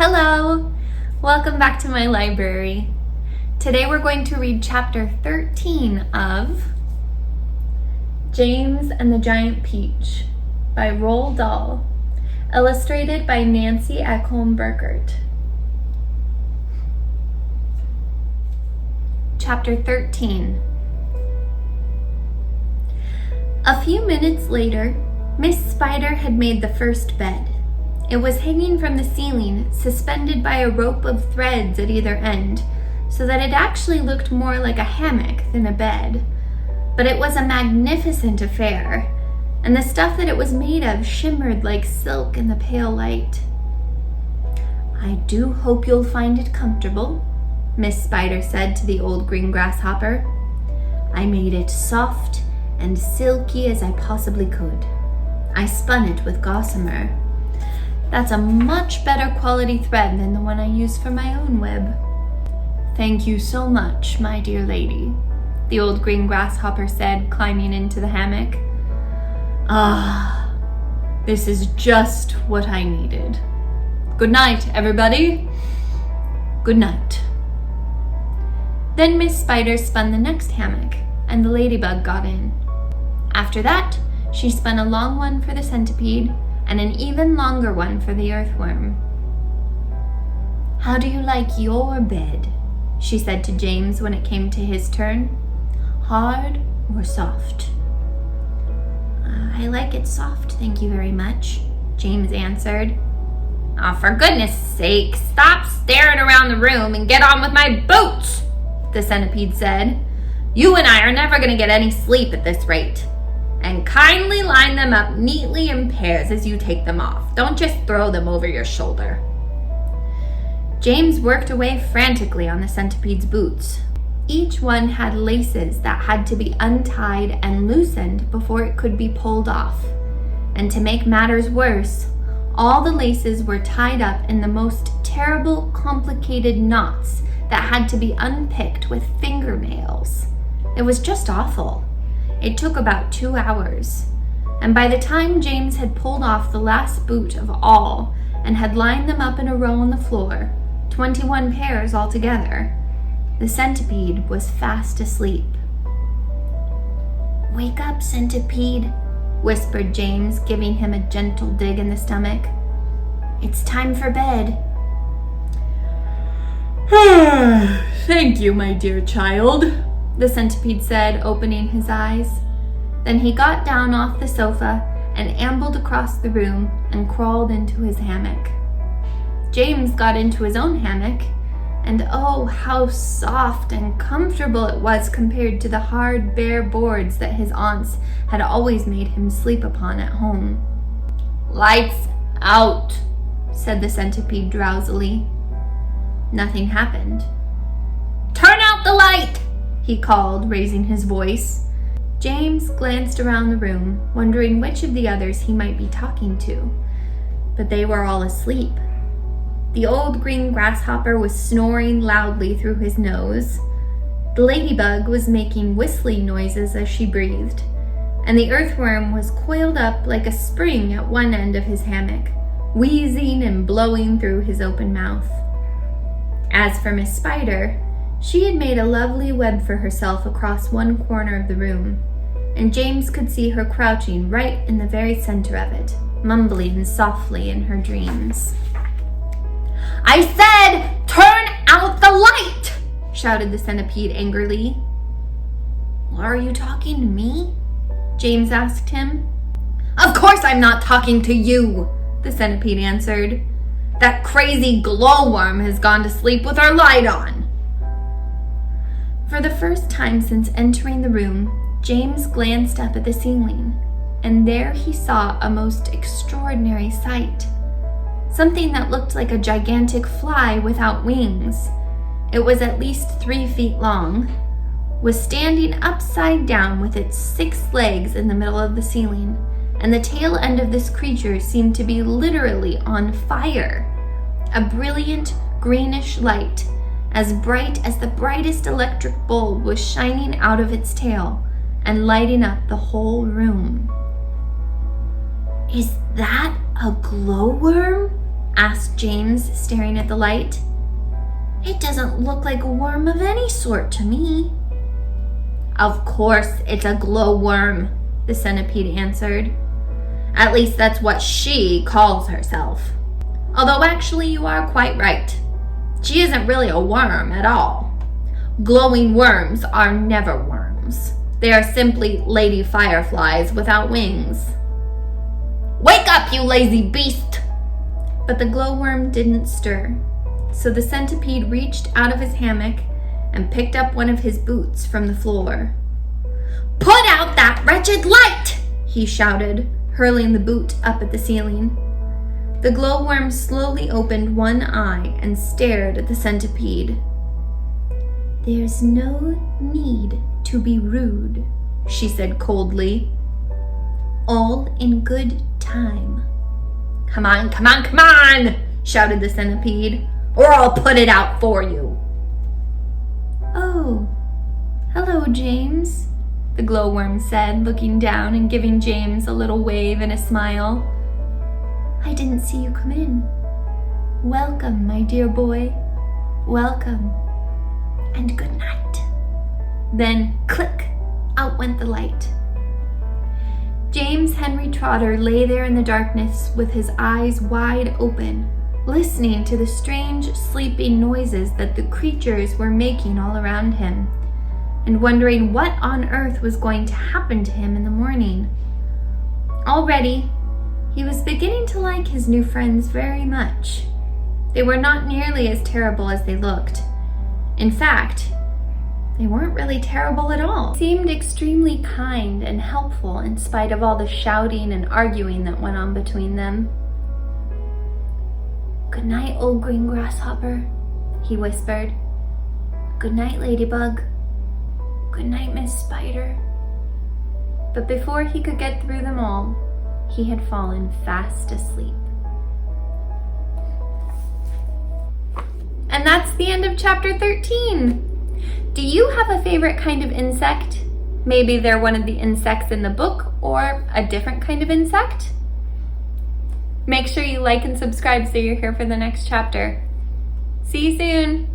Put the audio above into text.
Hello! Welcome back to my library. Today we're going to read chapter 13 of James and the Giant Peach by Roald Dahl, illustrated by Nancy Ekholm Burkert. Chapter 13. A few minutes later, Miss Spider had made the first bed. It was hanging from the ceiling, suspended by a rope of threads at either end, so that it actually looked more like a hammock than a bed. But it was a magnificent affair, and the stuff that it was made of shimmered like silk in the pale light. "I do hope you'll find it comfortable," Miss Spider said to the old green grasshopper. "I made it soft and silky as I possibly could. I spun it with gossamer. That's a much better quality thread than the one I use for my own web." "Thank you so much, my dear lady," the old green grasshopper said, climbing into the hammock. "Ah, this is just what I needed. Good night, everybody. Good night." Then Miss Spider spun the next hammock, and the ladybug got in. After that, she spun a long one for the centipede, and an even longer one for the earthworm. "How do you like your bed?" she said to James when it came to his turn. "Hard or soft?" "I like it soft, thank you very much," James answered. "Oh, for goodness sake, stop staring around the room and get on with my boots," the centipede said. "You and I are never going to get any sleep at this rate. And kindly line them up neatly in pairs as you take them off. Don't just throw them over your shoulder." James worked away frantically on the centipede's boots. Each one had laces that had to be untied and loosened before it could be pulled off. And to make matters worse, all the laces were tied up in the most terrible, complicated knots that had to be unpicked with fingernails. It was just awful. It took about 2 hours, and by the time James had pulled off the last boot of all and had lined them up in a row on the floor, 21 pairs altogether, the centipede was fast asleep. "Wake up, centipede," whispered James, giving him a gentle dig in the stomach. "It's time for bed." "Thank you, my dear child," the centipede said, opening his eyes. Then he got down off the sofa and ambled across the room and crawled into his hammock. James got into his own hammock, and oh, how soft and comfortable it was compared to the hard, bare boards that his aunts had always made him sleep upon at home. "Lights out," said the centipede drowsily. Nothing happened. "Turn out the light," he called, raising his voice. James glanced around the room, wondering which of the others he might be talking to, but they were all asleep. The old green grasshopper was snoring loudly through his nose. The ladybug was making whistling noises as she breathed, and the earthworm was coiled up like a spring at one end of his hammock, wheezing and blowing through his open mouth. As for Miss Spider, she had made a lovely web for herself across one corner of the room, and James could see her crouching right in the very center of it, mumbling softly in her dreams. "I said, turn out the light!" shouted the centipede angrily. "Are you talking to me?" James asked him. "Of course I'm not talking to you," the centipede answered. "That crazy glowworm has gone to sleep with her light on." For the first time since entering the room, James glanced up at the ceiling, and there he saw a most extraordinary sight. Something that looked like a gigantic fly without wings. It was at least 3 feet long, was standing upside down with its 6 legs in the middle of the ceiling, and the tail end of this creature seemed to be literally on fire. A brilliant greenish light, as bright as the brightest electric bulb, was shining out of its tail and lighting up the whole room. "Is that a glowworm?" asked James, staring at the light. "It doesn't look like a worm of any sort to me." "Of course it's a glowworm," the centipede answered. "At least that's what she calls herself. Although actually you are quite right. She isn't really a worm at all. Glowing worms are never worms. They are simply lady fireflies without wings." "Wake up, you lazy beast!" But the glowworm didn't stir, so the centipede reached out of his hammock and picked up one of his boots from the floor. "Put out that wretched light!" he shouted, hurling the boot up at the ceiling. The glowworm slowly opened one eye and stared at the centipede. "There's no need to be rude," she said coldly. "All in good time." "Come on, come on, come on!" shouted the centipede, "or I'll put it out for you." "Oh, hello, James," the glowworm said, looking down and giving James a little wave and a smile. "I didn't see you come in. Welcome, my dear boy. Welcome. And good night." Then, click, out went the light. James Henry Trotter lay there in the darkness with his eyes wide open, listening to the strange sleeping noises that the creatures were making all around him, and wondering what on earth was going to happen to him in the morning. Already, he was beginning to like his new friends very much. They were not nearly as terrible as they looked. In fact, they weren't really terrible at all. They seemed extremely kind and helpful in spite of all the shouting and arguing that went on between them. "Good night, old green grasshopper," he whispered. "Good night, ladybug. Good night, Miss Spider." But before he could get through them all, he had fallen fast asleep. And that's the end of chapter 13. Do you have a favorite kind of insect? Maybe they're one of the insects in the book or a different kind of insect? Make sure you like and subscribe so you're here for the next chapter. See you soon.